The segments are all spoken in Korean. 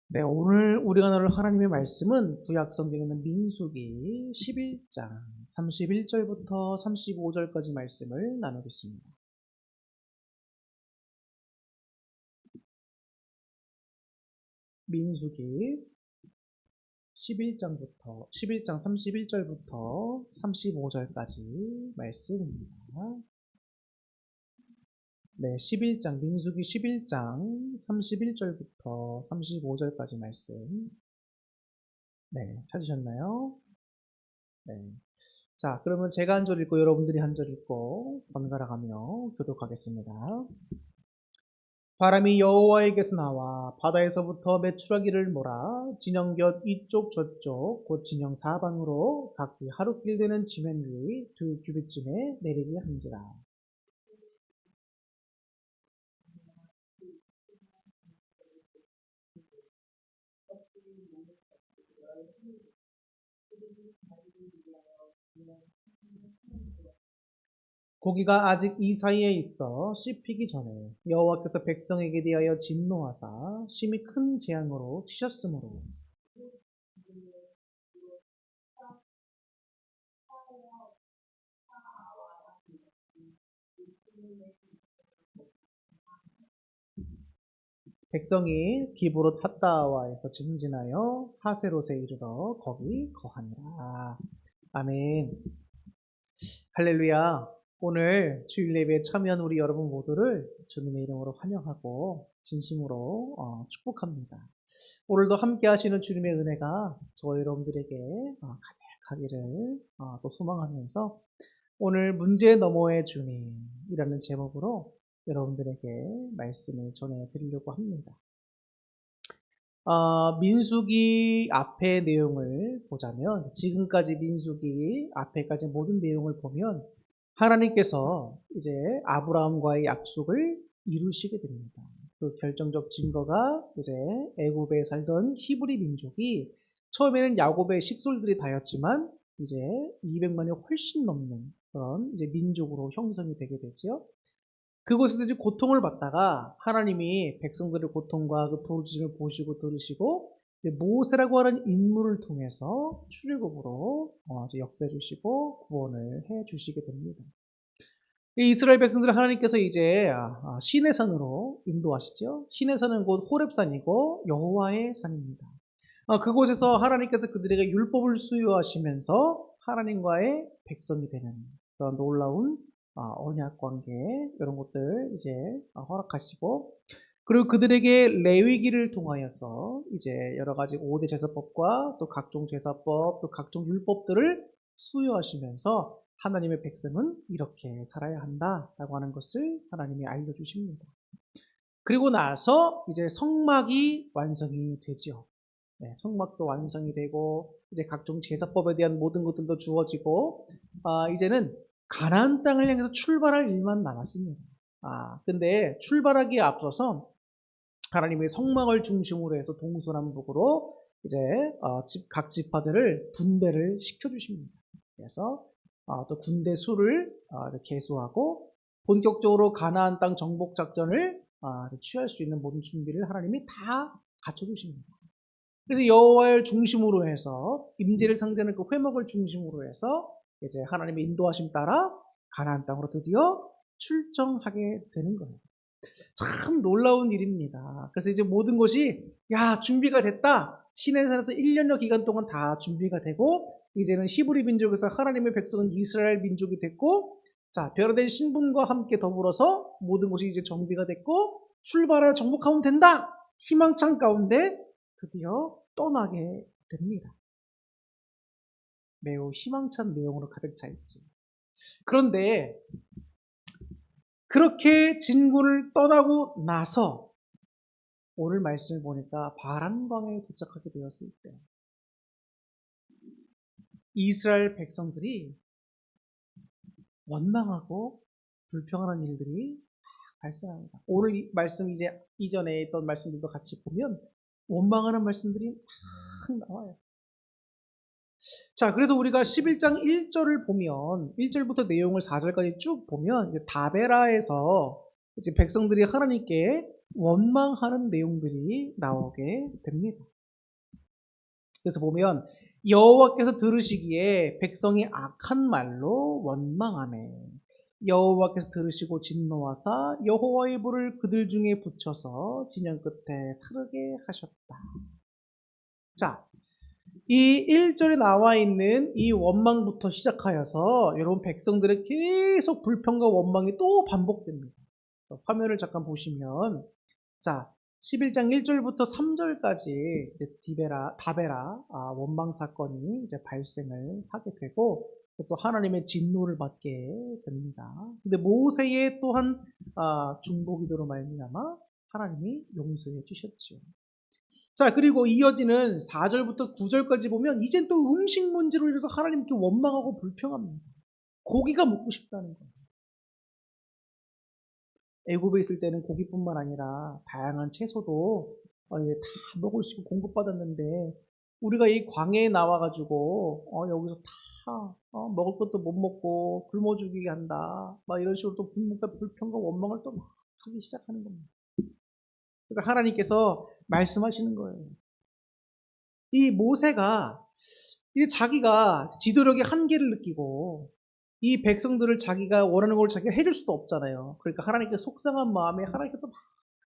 네, 오늘 우리가 나눌 하나님의 말씀은 구약 성경에 있는 민수기 11장 31절부터 35절까지 말씀을 나누겠습니다. 민수기 11장 31절부터 35절까지 말씀입니다. 네, 민수기 11장 31절부터 35절까지 말씀. 네, 찾으셨나요? 네. 자, 그러면 제가 한 절 읽고 여러분들이 한 절 읽고 번갈아 가며 교독하겠습니다. 바람이 여호와에게서 나와 바다에서부터 메추라기를 몰아 진영 곁 이쪽 저쪽 곧 진영 사방으로 각기 하루길 되는 지면 위에 2규빗쯤에 내리게 한지라. 고기가 아직 이 사이에 있어 씹히기 전에 여호와께서 백성에게 대하여 진노하사 심히 큰 재앙으로 치셨으므로 백성이 기브로 탔다와에서 증진하여 하세롯에 이르러 거기 거하니라. 아멘. 할렐루야. 오늘 주일 예배에 참여한 우리 여러분 모두를 주님의 이름으로 환영하고 진심으로 축복합니다. 오늘도 함께 하시는 주님의 은혜가 저와 여러분들에게 가득하기를 또 소망하면서 오늘 문제 너머의 주님이라는 제목으로 여러분들에게 말씀을 전해드리려고 합니다. 민수기 앞의 내용을 보자면 지금까지 민수기 앞에까지 모든 내용을 보면 하나님께서 이제 아브라함과의 약속을 이루시게 됩니다. 그 결정적 증거가 이제 애굽에 살던 히브리 민족이 처음에는 야곱의 식솔들이 다였지만 이제 200만이 훨씬 넘는 그런 이제 민족으로 형성이 되게 되죠. 그곳에서 이제 고통을 받다가 하나님이 백성들의 고통과 그 부르짖음을 보시고 들으시고 이제 모세라고 하는 인물을 통해서 출애굽으로 이제 역사해 주시고 구원을 해 주시게 됩니다. 이 이스라엘 백성들을 하나님께서 이제 시내 산으로 인도하시죠. 시내 산은 곧 호렙산이고 여호와의 산입니다. 그곳에서 하나님께서 그들에게 율법을 수여하시면서 하나님과의 백성이 되는 그런 놀라운 언약 관계 이런 것들 이제 허락하시고 그리고 그들에게 레위기를 통하여서 이제 여러 가지 5대 제사법과 또 각종 제사법 또 각종 율법들을 수여하시면서 하나님의 백성은 이렇게 살아야 한다라고 하는 것을 하나님이 알려주십니다. 그리고 나서 이제 성막이 완성이 되지요. 네, 성막도 완성이 되고 이제 각종 제사법에 대한 모든 것들도 주어지고 이제는 가나안 땅을 향해서 출발할 일만 남았습니다. 근데 출발하기에 앞서서 하나님의 성막을 중심으로 해서 동서남북으로 이제 각 지파들을 분배를 시켜주십니다. 그래서 또 군대 수를 계수하고 본격적으로 가나안 땅 정복 작전을 취할 수 있는 모든 준비를 하나님이 다 갖춰주십니다. 그래서 여호와를 중심으로 해서 임재를 상대하는 그 회막을 중심으로 해서 이제 하나님의 인도하심 따라 가나안 땅으로 드디어 출정하게 되는 거예요. 참 놀라운 일입니다. 그래서 이제 모든 것이 준비가 됐다. 시내산에서 1년여 기간 동안 다 준비가 되고 이제는 히브리 민족에서 하나님의 백성은 이스라엘 민족이 됐고 자, 변화된 신분과 함께 더불어서 모든 것이 이제 정비가 됐고 출발을 정복하면 된다. 희망찬 가운데 드디어 떠나게 됩니다. 매우 희망찬 내용으로 가득 차 있지. 그런데 그렇게 진군을 떠나고 나서 오늘 말씀을 보니까 바란광에 도착하게 되었을 때 이스라엘 백성들이 원망하고 불평하는 일들이 발생합니다. 오늘 이 말씀 이제 이전에 있던 말씀들도 같이 보면 원망하는 말씀들이 막 나와요. 자, 그래서 우리가 11장 1절을 보면 1절부터 내용을 4절까지 쭉 보면 이제 다베라에서 이제 백성들이 하나님께 원망하는 내용들이 나오게 됩니다. 그래서 보면 여호와께서 들으시기에 백성이 악한 말로 원망하매 여호와께서 들으시고 진노하사 여호와의 불을 그들 중에 붙여서 진영 끝에 사르게 하셨다. 자, 이 1절에 나와 있는 이 원망부터 시작하여서 여러분 백성들의 계속 불평과 원망이 또 반복됩니다. 화면을 잠깐 보시면 자 11장 1절부터 3절까지 이제 다베라 원망 사건이 이제 발생을 하게 되고 또 하나님의 진노를 받게 됩니다. 근데 모세의 또한 중보기도로 말미암아 하나님이 용서해 주셨죠. 자, 그리고 이어지는 4절부터 9절까지 보면 이젠 또 음식 문제로 인해서 하나님께 원망하고 불평합니다. 고기가 먹고 싶다는 거예요. 애굽에 있을 때는 고기뿐만 아니라 다양한 채소도 다 먹을 수 있고 공급받았는데 우리가 이 광야에 나와가지고 여기서 다 먹을 것도 못 먹고 굶어 죽이게 한다. 막 이런 식으로 또 불평과 원망을 또 막 하기 시작하는 겁니다. 그러니까 하나님께서 말씀하시는 거예요. 이 모세가 이제 자기가 지도력의 한계를 느끼고 이 백성들을 자기가 원하는 걸 자기가 해줄 수도 없잖아요. 그러니까 하나님께 속상한 마음에 하나님께서 막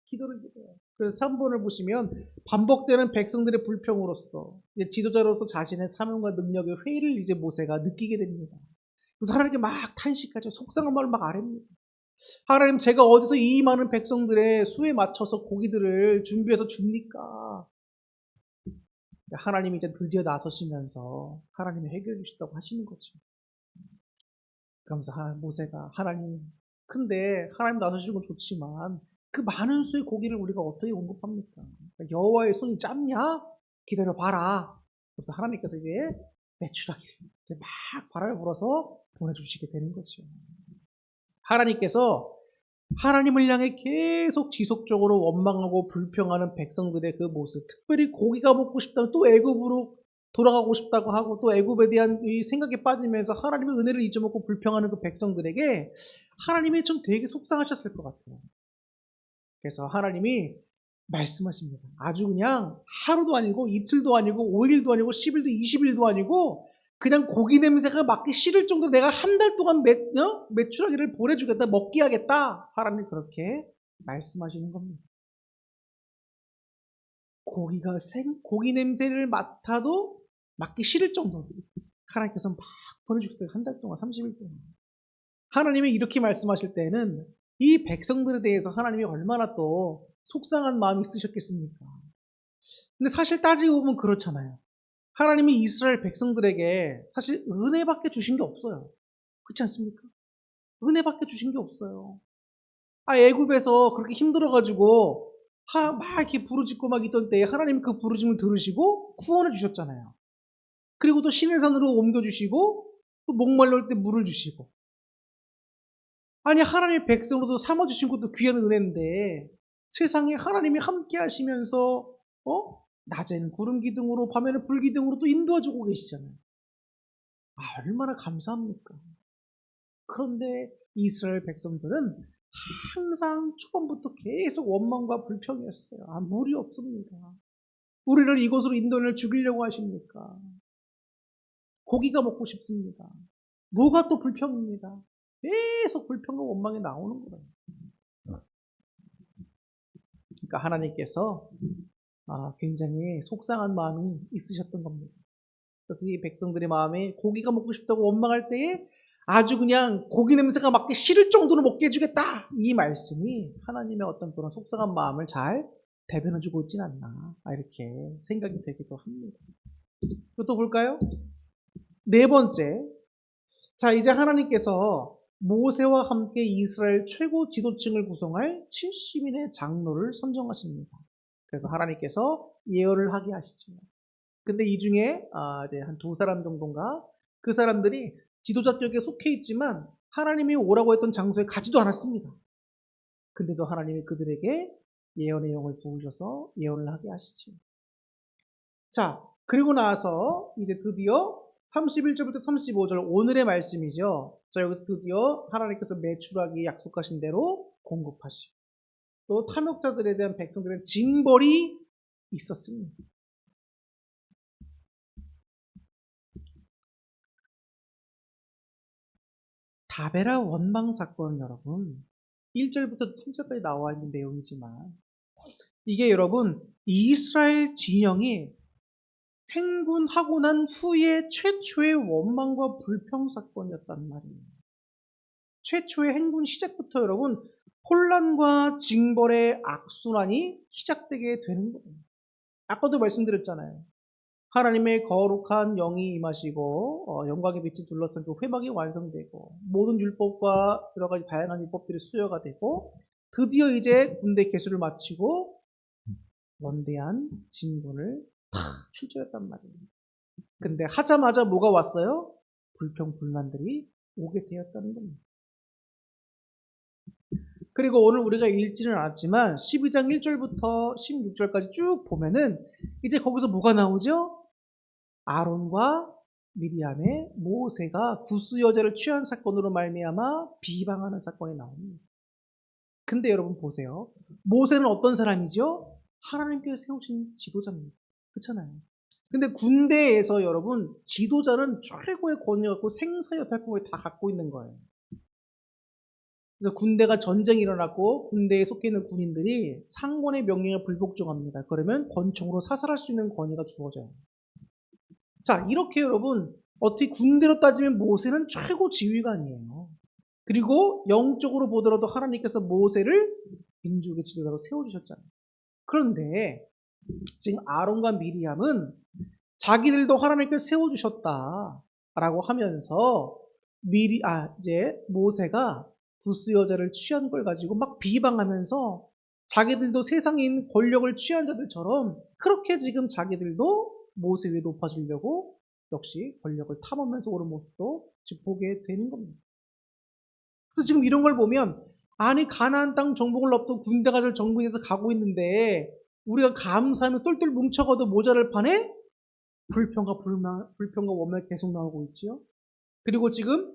기도를 드려요. 그래서 3번을 보시면 반복되는 백성들의 불평으로서 이제 지도자로서 자신의 사명과 능력의 회의를 이제 모세가 느끼게 됩니다. 그래서 하나님께 막 탄식하죠. 속상한 말을 막 아뢰입니다. 하나님, 제가 어디서 이 많은 백성들의 수에 맞춰서 고기들을 준비해서 줍니까? 하나님이 이제 드디어 나서시면서 하나님이 해결해 주셨다고 하시는 거죠. 그러면서 모세가 하나님, 근데 하나님 나서시는 건 좋지만 그 많은 수의 고기를 우리가 어떻게 공급합니까? 여호와의 손이 짧냐? 기다려 봐라. 그래서 하나님께서 이제 메추라기를 이제 막 바람을 불어서 보내주시게 되는 거죠. 하나님께서 하나님을 향해 계속 지속적으로 원망하고 불평하는 백성들의 그 모습, 특별히 고기가 먹고 싶다면 또 애굽으로 돌아가고 싶다고 하고 또 애굽에 대한 이 생각에 빠지면서 하나님의 은혜를 잊어먹고 불평하는 그 백성들에게 하나님이 좀 되게 속상하셨을 것 같아요. 그래서 하나님이 말씀하십니다. 아주 그냥 하루도 아니고 이틀도 아니고 5일도 아니고 10일도 20일도 아니고 그냥 고기 냄새가 맡기 싫을 정도로 내가 한 달 동안 메추라기를 보내주겠다, 먹게 하겠다. 하나님이 그렇게 말씀하시는 겁니다. 고기 냄새를 맡아도 맡기 싫을 정도로 하나님께서 막 보내주겠다. 한 달 동안, 30일 동안. 하나님이 이렇게 말씀하실 때는 이 백성들에 대해서 하나님이 얼마나 또 속상한 마음이 있으셨겠습니까? 근데 사실 따지고 보면 그렇잖아요. 하나님이 이스라엘 백성들에게 사실 은혜밖에 주신 게 없어요. 그렇지 않습니까? 은혜밖에 주신 게 없어요. 애굽에서 그렇게 힘들어가지고 막 이렇게 부르짖고 막 있던 때에 하나님 그 부르짖음을 들으시고 구원해 주셨잖아요. 그리고 또 시내산으로 옮겨주시고 또 목말라올 때 물을 주시고 아니 하나님의 백성으로도 삼아주신 것도 귀한 은혜인데 세상에 하나님이 함께 하시면서 낮엔 구름 기둥으로 밤에는 불 기둥으로 또 인도해주고 계시잖아요. 얼마나 감사합니까? 그런데 이스라엘 백성들은 항상 초반부터 계속 원망과 불평이었어요. 물이 없습니다. 우리를 이곳으로 인도를 죽이려고 하십니까? 고기가 먹고 싶습니다. 뭐가 또 불평입니다. 계속 불평과 원망이 나오는 거예요. 그러니까 하나님께서 굉장히 속상한 마음이 있으셨던 겁니다. 그래서 이 백성들의 마음에 고기가 먹고 싶다고 원망할 때에 아주 그냥 고기 냄새가 맡기 싫을 정도로 먹게 해주겠다. 이 말씀이 하나님의 어떤 그런 속상한 마음을 잘 대변해주고 있진 않나. 이렇게 생각이 되기도 합니다. 또 볼까요? 네 번째. 자, 이제 하나님께서 모세와 함께 이스라엘 최고 지도층을 구성할 70인의 장로를 선정하십니다. 그래서 하나님께서 예언을 하게 하시죠. 근데 이 중에 이제 한 두 사람 정도인가 그 사람들이 지도자 쪽에 속해 있지만 하나님이 오라고 했던 장소에 가지도 않았습니다. 근데도 하나님이 그들에게 예언의 영을 부으셔서 예언을 하게 하시죠. 자, 그리고 나서 이제 드디어 31절부터 35절 오늘의 말씀이죠. 자, 여기서 드디어 하나님께서 메추라기 약속하신 대로 공급하시죠. 또 탐욕자들에 대한 백성들의 징벌이 있었습니다. 다베라 원망 사건 여러분 1절부터 3절까지 나와 있는 내용이지만 이게 여러분 이스라엘 진영이 행군하고 난 후에 최초의 원망과 불평 사건이었단 말이에요. 최초의 행군 시작부터 여러분 혼란과 징벌의 악순환이 시작되게 되는 거예요. 아까도 말씀드렸잖아요. 하나님의 거룩한 영이 임하시고 영광의 빛이 둘러싼 그 회막이 완성되고 모든 율법과 여러 가지 다양한 율법들이 수여가 되고 드디어 이제 군대 개수를 마치고 원대한 진군을 탁 출전했단 말이에요. 근데 하자마자 뭐가 왔어요? 불평불만들이 오게 되었다는 겁니다. 그리고 오늘 우리가 읽지는 않았지만 12장 1절부터 16절까지 쭉 보면은 이제 거기서 뭐가 나오죠? 아론과 미리암의 모세가 구스 여자를 취한 사건으로 말미암아 비방하는 사건이 나옵니다. 근데 여러분 보세요. 모세는 어떤 사람이죠? 하나님께서 세우신 지도자입니다. 그렇잖아요. 근데 군대에서 여러분 지도자는 최고의 권위를 갖고 생사여탈권을 다 갖고 있는 거예요. 그래서 군대가 전쟁이 일어났고 군대에 속해 있는 군인들이 상관의 명령에 불복종합니다. 그러면 권총으로 사살할 수 있는 권위가 주어져요. 자, 이렇게 여러분 어떻게 군대로 따지면 모세는 최고 지휘관이에요. 그리고 영적으로 보더라도 하나님께서 모세를 민족의 지도자로 세워주셨잖아요. 그런데 지금 아론과 미리암은 자기들도 하나님께서 세워주셨다라고 하면서 이제 모세가 구스 여자를 취한 걸 가지고 막 비방하면서 자기들도 세상에 있는 권력을 취한 자들처럼 그렇게 지금 자기들도 모세 위에 높아지려고 역시 권력을 탐하면서 오는 모습도 지금 보게 되는 겁니다. 그래서 지금 이런 걸 보면 아니 가나안 땅 정복을 앞두고 군대가 절 정부에서 가고 있는데 우리가 감사하며 똘똘 뭉쳐가도 모자랄 판에 불평과 원망이 계속 나오고 있지요. 그리고 지금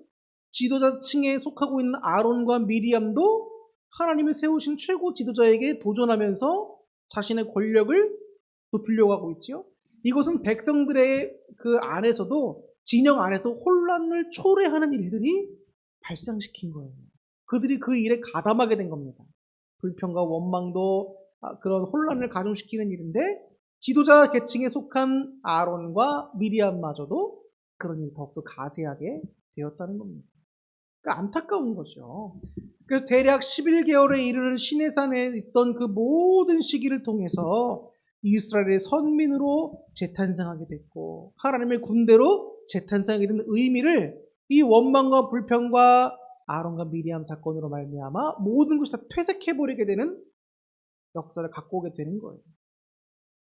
지도자층에 속하고 있는 아론과 미리암도 하나님이 세우신 최고 지도자에게 도전하면서 자신의 권력을 높이려고 하고 있지요. 이것은 백성들의 그 안에서도 진영 안에서 혼란을 초래하는 일들이 발생시킨 거예요. 그들이 그 일에 가담하게 된 겁니다. 불평과 원망도 그런 혼란을 가중시키는 일인데 지도자 계층에 속한 아론과 미리암마저도 그런 일이 더욱더 가세하게 되었다는 겁니다. 그러니까 안타까운 거죠. 그래서 대략 11개월에 이르는 시내산에 있던 그 모든 시기를 통해서 이스라엘의 선민으로 재탄생하게 됐고 하나님의 군대로 재탄생하게 된 의미를 이 원망과 불평과 아론과 미리암 사건으로 말미암아 모든 것이 다 퇴색해버리게 되는 역사를 갖고 오게 되는 거예요.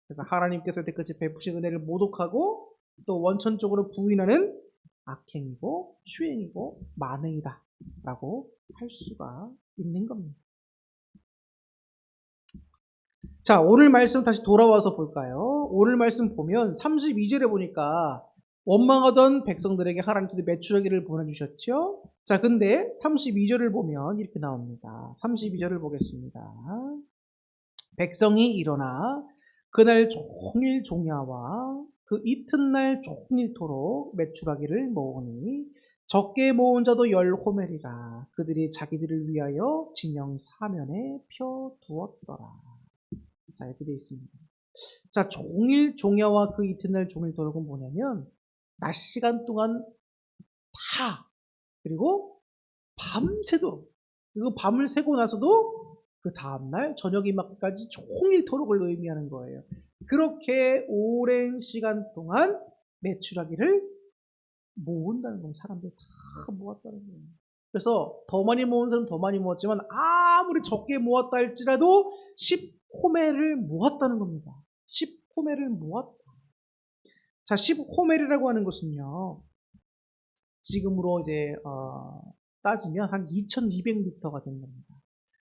그래서 하나님께서 여태까지 베푸신 은혜를 모독하고 또 원천적으로 부인하는 악행이고 추행이고 만행이다 라고 할 수가 있는 겁니다. 자, 오늘 말씀 다시 돌아와서 볼까요? 오늘 말씀 보면 32절에 보니까 원망하던 백성들에게 하나님께서 메추라기를 보내주셨죠? 자, 근데 32절을 보면 이렇게 나옵니다. 32절을 보겠습니다. 백성이 일어나 그날 종일 종야와 그 이튿날 종일토록 메추라기를 모으니 적게 모은 자도 10호멜이라 그들이 자기들을 위하여 진영 사면에 펴두었더라. 자, 이렇게 되어 있습니다. 자, 종일 종야와 그 이튿날 종일토록은 뭐냐면 낮 시간 동안 다 그리고 밤새도록 그리고 밤을 새고 나서도 그 다음날 저녁이 막까지 종일토록을 의미하는 거예요. 그렇게 오랜 시간 동안 메추라기를 모은다는 건 사람들이 다 모았다는 거예요. 그래서 더 많이 모은 사람은 더 많이 모았지만 아무리 적게 모았다 할지라도 10호멜을 모았다는 겁니다. 10호멜을 모았다. 자, 10호멜이라고 하는 것은요. 지금으로 이제 따지면 한 2200리터가 되는 겁니다.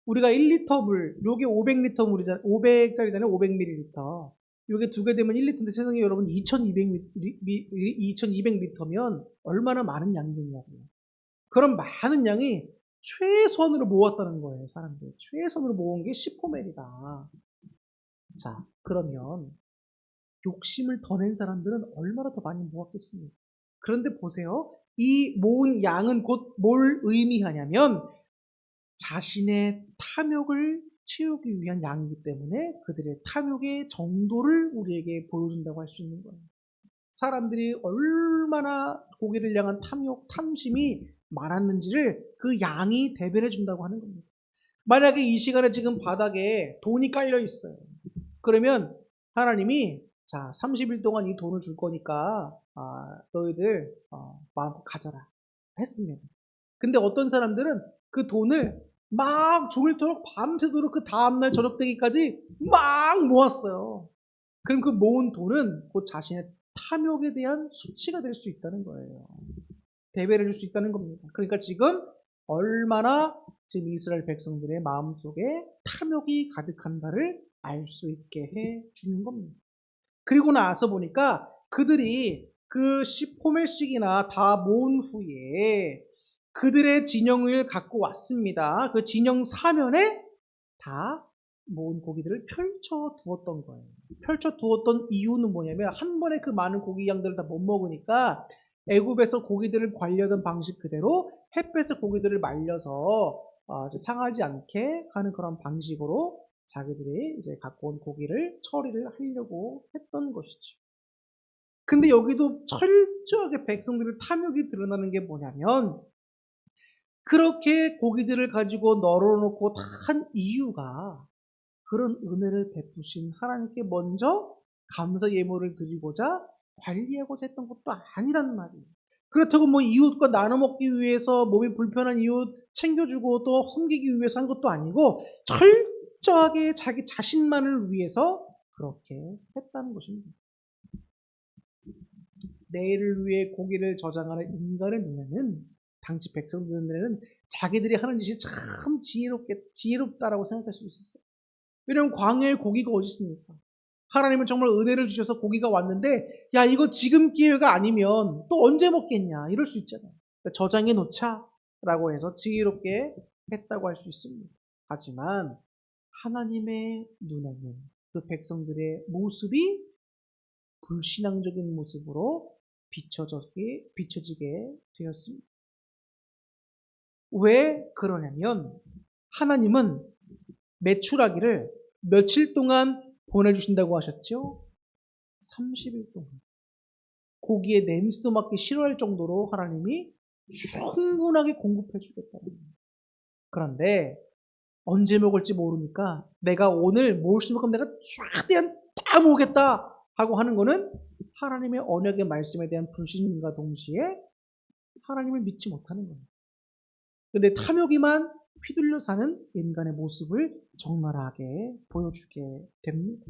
우리가 1리터 물, 요게 500리터 물이잖아요. 500짜리잖아요. 500ml. 요게 두 개 되면 1리터인데 세상에 여러분 2200리터면 얼마나 많은 양이냐고요. 그런 많은 양이 최소한으로 모았다는 거예요, 사람들. 최소한으로 모은 게 10호멜이다. 자, 그러면 욕심을 더 낸 사람들은 얼마나 더 많이 모았겠습니까? 그런데 보세요. 이 모은 양은 곧 뭘 의미하냐면 자신의 탐욕을 채우기 위한 양이기 때문에 그들의 탐욕의 정도를 우리에게 보여준다고 할 수 있는 거예요. 사람들이 얼마나 고기를 향한 탐욕, 탐심이 많았는지를 그 양이 대변해 준다고 하는 겁니다. 만약에 이 시간에 지금 바닥에 돈이 깔려 있어요. 그러면 하나님이 자 30일 동안 이 돈을 줄 거니까 너희들 마음껏 가져라 했습니다. 근데 어떤 사람들은 그 돈을 막 종일토록 밤새도록 그 다음날 저녁 되기까지 막 모았어요. 그럼 그 모은 돈은 곧 자신의 탐욕에 대한 수치가 될 수 있다는 거예요. 대변해 줄 수 있다는 겁니다. 그러니까 지금 얼마나 지금 이스라엘 백성들의 마음속에 탐욕이 가득한가를 알 수 있게 해 주는 겁니다. 그리고 나서 보니까 그들이 그 10호멜씩이나 다 모은 후에 그들의 진영을 갖고 왔습니다. 그 진영 사면에 다 모은 고기들을 펼쳐 두었던 거예요. 펼쳐 두었던 이유는 뭐냐면 한 번에 그 많은 고기 양들을 다 못 먹으니까 애굽에서 고기들을 관리하던 방식 그대로 햇볕에 고기들을 말려서 상하지 않게 하는 그런 방식으로 자기들이 이제 갖고 온 고기를 처리를 하려고 했던 것이죠. 근데 여기도 철저하게 백성들의 탐욕이 드러나는 게 뭐냐면 그렇게 고기들을 가지고 널어놓고 다 한 이유가 그런 은혜를 베푸신 하나님께 먼저 감사 예물을 드리고자 관리하고자 했던 것도 아니란 말이에요. 그렇다고 뭐 이웃과 나눠 먹기 위해서 몸이 불편한 이웃 챙겨주고 또 섬기기 위해서 한 것도 아니고 철저하게 자기 자신만을 위해서 그렇게 했다는 것입니다. 내일을 위해 고기를 저장하는 인간의 눈에는 당시 백성들의 눈에는 자기들이 하는 짓이 참 지혜롭다라고 생각할 수 있었어요. 왜냐하면 광야에 고기가 어디 있습니까? 하나님은 정말 은혜를 주셔서 고기가 왔는데 야 이거 지금 기회가 아니면 또 언제 먹겠냐 이럴 수 있잖아요. 그러니까 저장해 놓자라고 해서 지혜롭게 했다고 할 수 있습니다. 하지만 하나님의 눈에는 그 백성들의 모습이 불신앙적인 모습으로 비춰지게 되었습니다. 왜 그러냐면 하나님은 메추라기를 며칠 동안 보내주신다고 하셨죠? 30일 동안. 고기의 냄새도 맡기 싫어할 정도로 하나님이 충분하게 공급해 주겠다는 거예요. 그런데 언제 먹을지 모르니까 내가 오늘 먹을 수 있는 만큼 내가 최대한 다 모으겠다 하고 하는 거는 하나님의 언약의 말씀에 대한 불신임과 동시에 하나님을 믿지 못하는 거예요. 근데 탐욕이만 휘둘려 사는 인간의 모습을 적나라하게 보여주게 됩니다.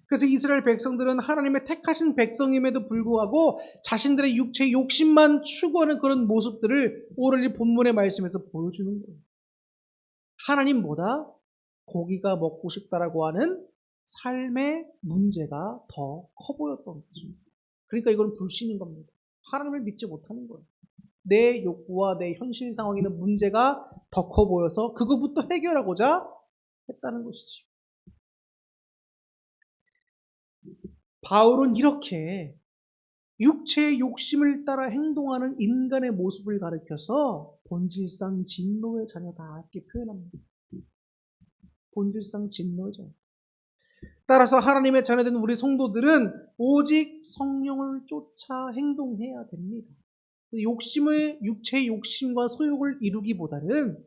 그래서 이스라엘 백성들은 하나님의 택하신 백성임에도 불구하고 자신들의 육체의 욕심만 추구하는 그런 모습들을 오늘 이 본문의 말씀에서 보여주는 거예요. 하나님보다 고기가 먹고 싶다라고 하는 삶의 문제가 더 커 보였던 거죠. 그러니까 이건 불신인 겁니다. 하나님을 믿지 못하는 거예요. 내 욕구와 내 현실 상황에는 문제가 더 커 보여서 그것부터 해결하고자 했다는 것이지. 바울은 이렇게 육체의 욕심을 따라 행동하는 인간의 모습을 가리켜서 본질상 진노의 자녀다 이렇게 표현합니다. 본질상 진노의 자녀. 따라서 하나님의 자녀된 우리 성도들은 오직 성령을 쫓아 행동해야 됩니다. 육체의 욕심과 소욕을 이루기보다는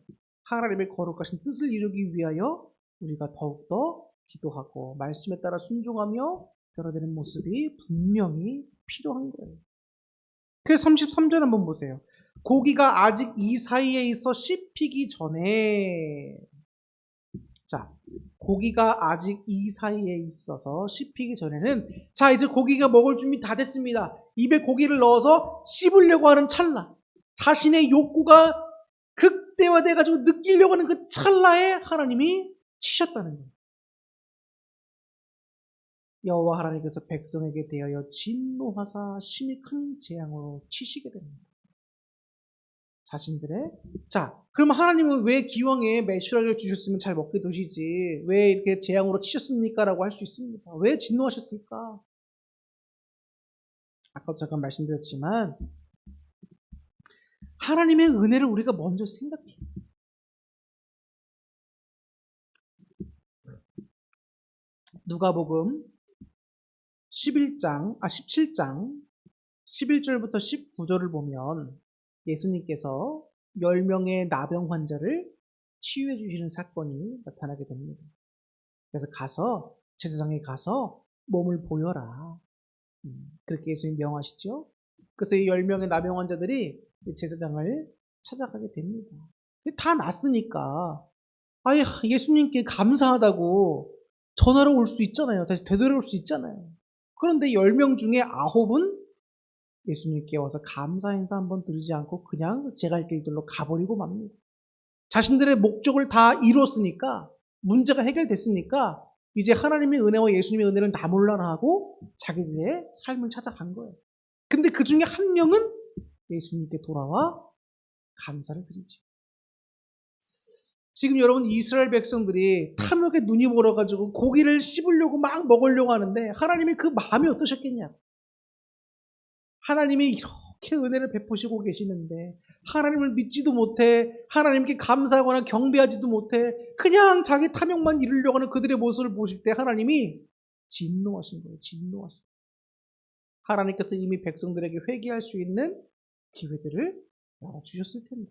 하나님의 거룩하신 뜻을 이루기 위하여 우리가 더욱더 기도하고 말씀에 따라 순종하며 변화되는 모습이 분명히 필요한 거예요. 그래서 33절 한번 보세요. 고기가 아직 이 사이에 있어 씹히기 전에 자, 고기가 아직 이 사이에 있어서 씹히기 전에는 자, 이제 고기가 먹을 준비 다 됐습니다. 입에 고기를 넣어서 씹으려고 하는 찰나. 자신의 욕구가 극대화돼가지고 느끼려고 하는 그 찰나에 하나님이 치셨다는 거예요. 여호와 하나님께서 백성에게 대하여 진노하사 심히 큰 재앙으로 치시게 됩니다. 자신들의. 자, 그럼 하나님은 왜 기왕에 메추라기를 주셨으면 잘 먹게 두시지 왜 이렇게 재앙으로 치셨습니까? 라고 할 수 있습니다. 왜 진노하셨을까? 아까도 잠깐 말씀드렸지만 하나님의 은혜를 우리가 먼저 생각해요. 누가복음 17장 11절부터 19절을 보면 예수님께서 10명의 나병 환자를 치유해 주시는 사건이 나타나게 됩니다. 그래서 제사장에 가서 몸을 보여라. 그렇게 예수님 명하시죠. 그래서 이 10명의 나병 환자들이 제사장을 찾아가게 됩니다. 다 낫으니까 아예 예수님께 감사하다고 전화로 올 수 있잖아요. 다시 되돌아올 수 있잖아요. 그런데 10명 중에 9은 예수님께 와서 감사 인사 한번 드리지 않고 그냥 제 갈 길들로 가버리고 맙니다. 자신들의 목적을 다 이뤘으니까 문제가 해결됐으니까 이제 하나님의 은혜와 예수님의 은혜를 나 몰라라 하고 자기들의 삶을 찾아간 거예요. 근데 그 중에 한 명은 예수님께 돌아와 감사를 드리죠. 지금 여러분 이스라엘 백성들이 탐욕에 눈이 멀어가지고 고기를 씹으려고 막 먹으려고 하는데 하나님이 그 마음이 어떠셨겠냐. 하나님이 이렇게 은혜를 베푸시고 계시는데 하나님을 믿지도 못해 하나님께 감사하거나 경배하지도 못해 그냥 자기 탐욕만 이루려고 하는 그들의 모습을 보실 때 하나님이 진노하신 거예요. 진노하신 거예요. 하나님께서 이미 백성들에게 회개할 수 있는 기회들을 열어주셨을 텐데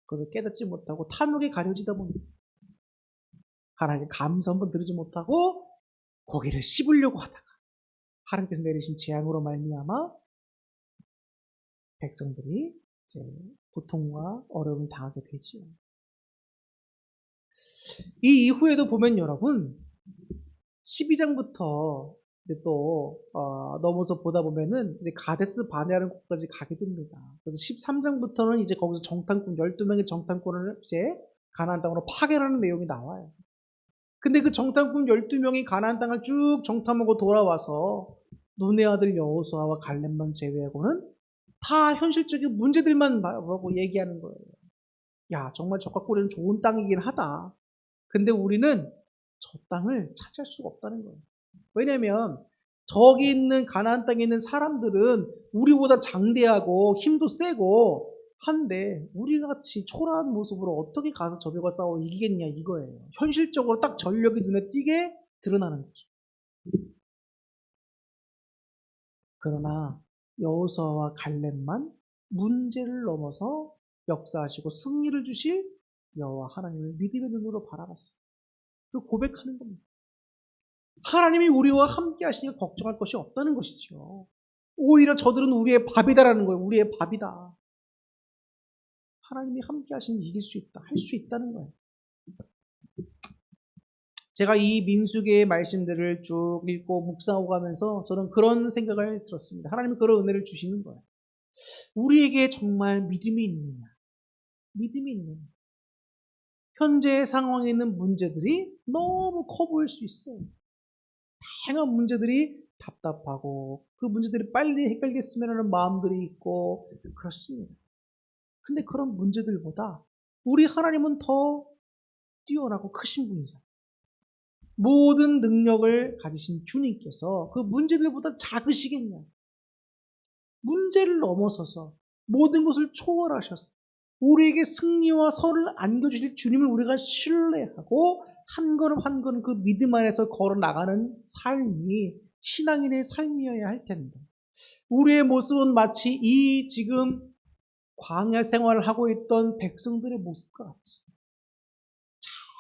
그걸 깨닫지 못하고 탐욕에 가려지다 보니 하나님께 감사 한번 드리지 못하고 고기를 씹으려고 하다가 하나님께서 내리신 재앙으로 말미암아 백성들이 이제 고통과 어려움을 당하게 되지요. 이 이후에도 보면 여러분 12장부터 또 넘어서 보다 보면은 이제 가데스 바네라는 곳까지 가게 됩니다. 그래서 13장부터는 이제 거기서 12명의 정탐꾼을 이제 가나안 땅으로 파견하는 내용이 나와요. 근데 그 정탐꾼 12명이 가나안 땅을 쭉 정탐하고 돌아와서 눈의 아들 여호수아와 갈렙만 제외하고는 다 현실적인 문제들만 보고 얘기하는 거예요. 야, 정말 저 갖고 우리는 좋은 땅이긴 하다. 근데 우리는 저 땅을 차지할 수가 없다는 거예요. 왜냐면 저기 있는 가나안 땅에 있는 사람들은 우리보다 장대하고 힘도 세고 한데 우리같이 초라한 모습으로 어떻게 가서 저벽과 싸워 이기겠냐 이거예요. 현실적으로 딱 전력이 눈에 띄게 드러나는 거죠. 그러나 여호수아와 갈렙만 문제를 넘어서 역사하시고 승리를 주실 여호와 하나님을 믿음의 눈으로 바라봤어요. 그리고 고백하는 겁니다. 하나님이 우리와 함께 하시니까 걱정할 것이 없다는 것이죠. 오히려 저들은 우리의 밥이다라는 거예요. 우리의 밥이다. 하나님이 함께 하시니 이길 수 있다. 할 수 있다는 거예요. 제가 이 민수기의 말씀들을 쭉 읽고 묵상하고 가면서 저는 그런 생각을 들었습니다. 하나님이 그런 은혜를 주시는 거예요. 우리에게 정말 믿음이 있느냐? 믿음이 있느냐? 현재 상황에 있는 문제들이 너무 커 보일 수 있어요. 다양한 문제들이 답답하고 그 문제들이 빨리 해결됐으면 하는 마음들이 있고 그렇습니다. 근데 그런 문제들보다 우리 하나님은 더 뛰어나고 크신 분이잖아요. 모든 능력을 가지신 주님께서 그 문제들보다 작으시겠냐? 문제를 넘어서서 모든 것을 초월하셔서 우리에게 승리와 설을 안겨주실 주님을 우리가 신뢰하고 한 걸음 한 걸음 그 믿음 안에서 걸어 나가는 삶이 신앙인의 삶이어야 할 텐데 우리의 모습은 마치 이 지금 광야 생활을 하고 있던 백성들의 모습과 같이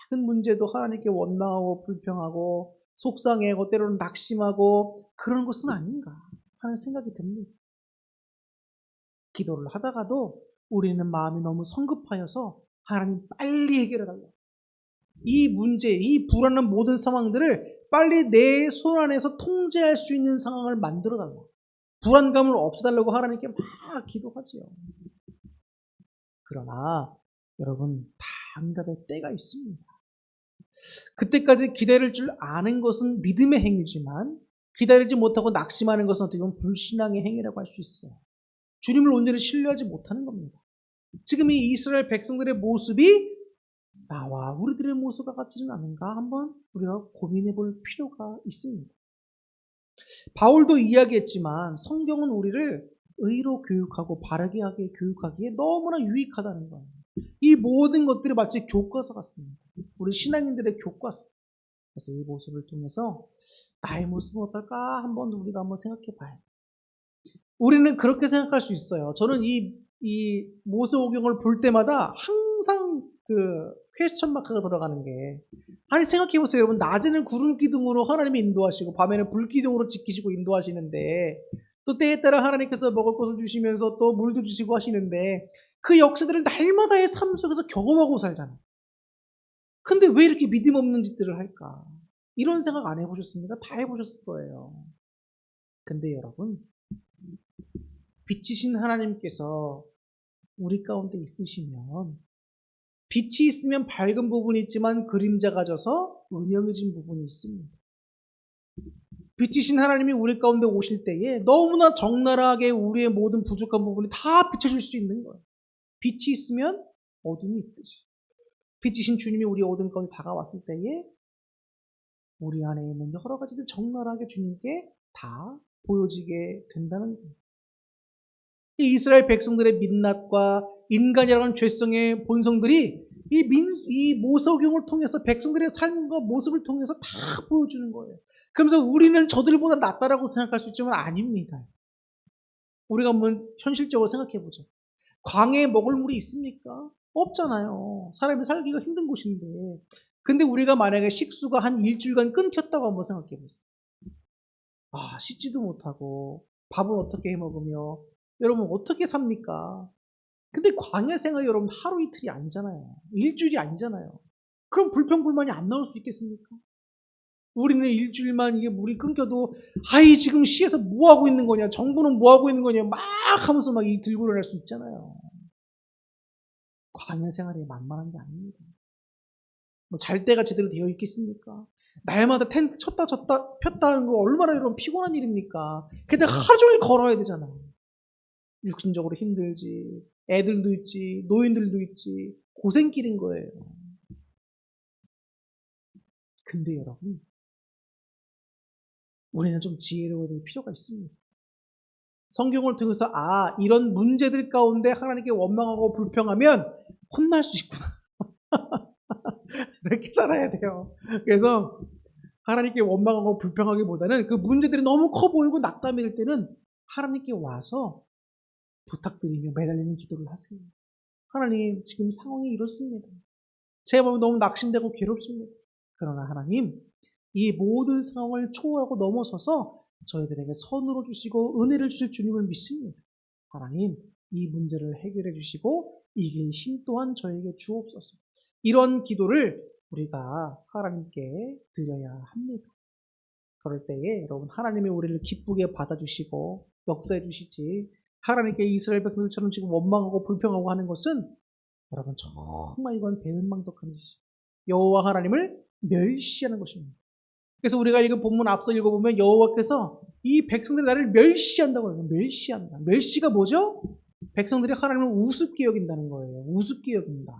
작은 문제도 하나님께 원망하고 불평하고 속상해하고 때로는 낙심하고 그런 것은 아닌가 하는 생각이 듭니다. 기도를 하다가도 우리는 마음이 너무 성급하여서 하나님 빨리 해결해달라고. 이 문제, 이 불안한 모든 상황들을 빨리 내 손 안에서 통제할 수 있는 상황을 만들어달라고. 불안감을 없애달라고 하나님께 막 기도하지요. 그러나 여러분 답답의 때가 있습니다. 그때까지 기다릴 줄 아는 것은 믿음의 행위지만 기다리지 못하고 낙심하는 것은 어떻게 보면 불신앙의 행위라고 할 수 있어요. 주님을 온전히 신뢰하지 못하는 겁니다. 지금 이 이스라엘 백성들의 모습이 나와 우리들의 모습과 같지는 않은가 한번 우리가 고민해 볼 필요가 있습니다. 바울도 이야기했지만 성경은 우리를 의로 교육하고 바르게 하게 교육하기에 너무나 유익하다는 거예요. 이 모든 것들이 마치 교과서 같습니다. 우리 신앙인들의 교과서. 그래서 이 모습을 통해서 나의 모습은 어떨까 한번 우리가 한번 생각해 봐요. 우리는 그렇게 생각할 수 있어요. 저는 이 모세오경을 볼 때마다 항상 그 퀘스천 마크가 들어가는 게, 아니 생각해 보세요. 여러분, 낮에는 구름 기둥으로 하나님이 인도하시고 밤에는 불 기둥으로 지키시고 인도하시는데, 또 때에 따라 하나님께서 먹을 것을 주시면서 또 물도 주시고 하시는데, 그 역사들을 날마다의 삶 속에서 경험하고 살잖아요. 근데 왜 이렇게 믿음 없는 짓들을 할까? 이런 생각 안 해보셨습니까? 다 해보셨을 거예요. 근데 여러분, 빛이신 하나님께서 우리 가운데 있으시면, 빛이 있으면 밝은 부분이 있지만 그림자가 져서 음영해진 부분이 있습니다. 빛이신 하나님이 우리 가운데 오실 때에 너무나 적나라하게 우리의 모든 부족한 부분이 다 비춰질 수 있는 거예요. 빛이 있으면 어둠이 있듯이. 빛이신 주님이 우리 어둠 가운데 다가왔을 때에 우리 안에 있는 여러 가지들 적나라하게 주님께 다 보여지게 된다는 거예요. 이 이스라엘 백성들의 민낯과 인간이라는 하는 죄성의 본성들이 이 모세오경을 통해서 백성들의 삶과 모습을 통해서 다 보여주는 거예요. 그러면서 우리는 저들보다 낫다라고 생각할 수 있지만 아닙니다. 우리가 한번 현실적으로 생각해 보죠. 광해에 먹을 물이 있습니까? 없잖아요. 사람이 살기가 힘든 곳인데. 근데 우리가 만약에 식수가 한 일주일간 끊겼다고 한번 생각해 보세요. 아, 씻지도 못하고 밥은 어떻게 해 먹으며 여러분 어떻게 삽니까? 근데 광야 생활 여러분 하루 이틀이 아니잖아요. 일주일이 아니잖아요. 그럼 불평불만이 안 나올 수 있겠습니까? 우리는 일주일만 이게 물이 끊겨도 아이 지금 시에서 뭐 하고 있는 거냐, 정부는 뭐 하고 있는 거냐 막 하면서 막 이 들고 일어날 수 있잖아요. 광야 생활이 만만한 게 아닙니다. 뭐 잘 때가 제대로 되어 있겠습니까? 날마다 텐트 쳤다 폈다 하는 거 얼마나 여러분 피곤한 일입니까? 근데 하루 종일 걸어야 되잖아요. 육신적으로 힘들지, 애들도 있지, 노인들도 있지, 고생길인 거예요. 근데 여러분, 우리는 좀 지혜로워질 필요가 있습니다. 성경을 통해서 이런 문제들 가운데 하나님께 원망하고 불평하면 혼날 수 있구나. 이렇게 살아야 돼요. 그래서 하나님께 원망하고 불평하기보다는 그 문제들이 너무 커 보이고 낙담이 될 때는 하나님께 와서 부탁드리며 매달리는 기도를 하세요. 하나님, 지금 상황이 이렇습니다. 제 마음이 너무 낙심되고 괴롭습니다. 그러나 하나님, 이 모든 상황을 초월하고 넘어서서 저희들에게 선으로 주시고 은혜를 주실 주님을 믿습니다. 하나님, 이 문제를 해결해 주시고 이길 힘 또한 저에게 주옵소서. 이런 기도를 우리가 하나님께 드려야 합니다. 그럴 때에 여러분, 하나님이 우리를 기쁘게 받아주시고 역사해 주시지, 하나님께 이스라엘 백성들처럼 지금 원망하고 불평하고 하는 것은 여러분 정말 이건 배은망덕한 짓이에요. 여호와 하나님을 멸시하는 것입니다. 그래서 우리가 읽은 본문 앞서 읽어보면 여호와께서 이 백성들이 나를 멸시한다고 해요. 멸시한다. 멸시가 뭐죠? 백성들이 하나님을 우습게 여긴다는 거예요. 우습게 여긴다.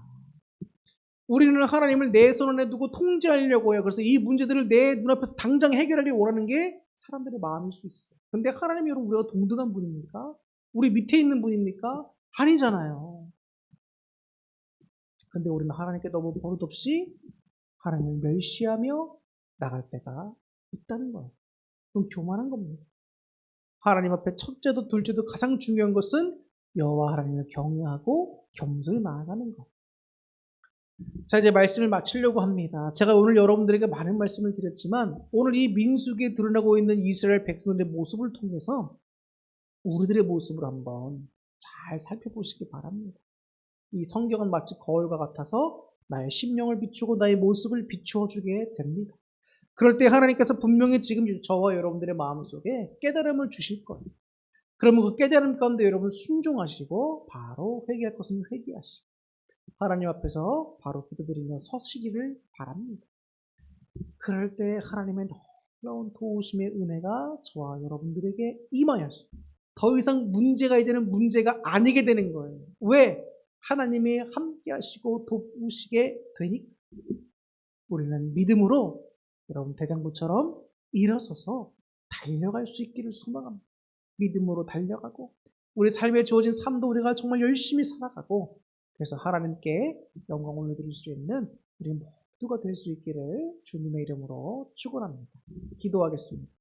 우리는 하나님을 내 손 안에 두고 통제하려고 해요. 그래서 이 문제들을 내 눈앞에서 당장 해결하길 원하는 게 사람들의 마음일 수 있어요. 근데 하나님이 여러분 우리가 동등한 분입니까? 우리 밑에 있는 분입니까? 아니잖아요. 근데 우리는 하나님께 너무 버릇없이 하나님을 멸시하며 나갈 때가 있다는 거예요. 그럼 교만한 겁니다. 하나님 앞에 첫째도 둘째도 가장 중요한 것은 여호와 하나님을 경외하고 겸손히 나아가는 것. 자, 이제 말씀을 마치려고 합니다. 제가 오늘 여러분들에게 많은 말씀을 드렸지만 오늘 이 민수기에 드러나고 있는 이스라엘 백성들의 모습을 통해서 우리들의 모습을 한번 잘 살펴보시기 바랍니다. 이 성경은 마치 거울과 같아서 나의 심령을 비추고 나의 모습을 비추어 주게 됩니다. 그럴 때 하나님께서 분명히 지금 저와 여러분들의 마음속에 깨달음을 주실 거예요. 그러면 그 깨달음 가운데 여러분 순종하시고 바로 회개할 것은 회개하시고 하나님 앞에서 바로 기도드리며 서시기를 바랍니다. 그럴 때 하나님의 놀라운 도우심의 은혜가 저와 여러분들에게 임하였습니다. 더 이상 문제가 이제는 문제가 아니게 되는 거예요. 왜? 하나님이 함께 하시고 돕으시게 되니 우리는 믿음으로 여러분 대장부처럼 일어서서 달려갈 수 있기를 소망합니다. 믿음으로 달려가고 우리 삶에 주어진 삶도 우리가 정말 열심히 살아가고 그래서 하나님께 영광을 올려드릴 수 있는 우리 모두가 될 수 있기를 주님의 이름으로 축원합니다. 기도하겠습니다.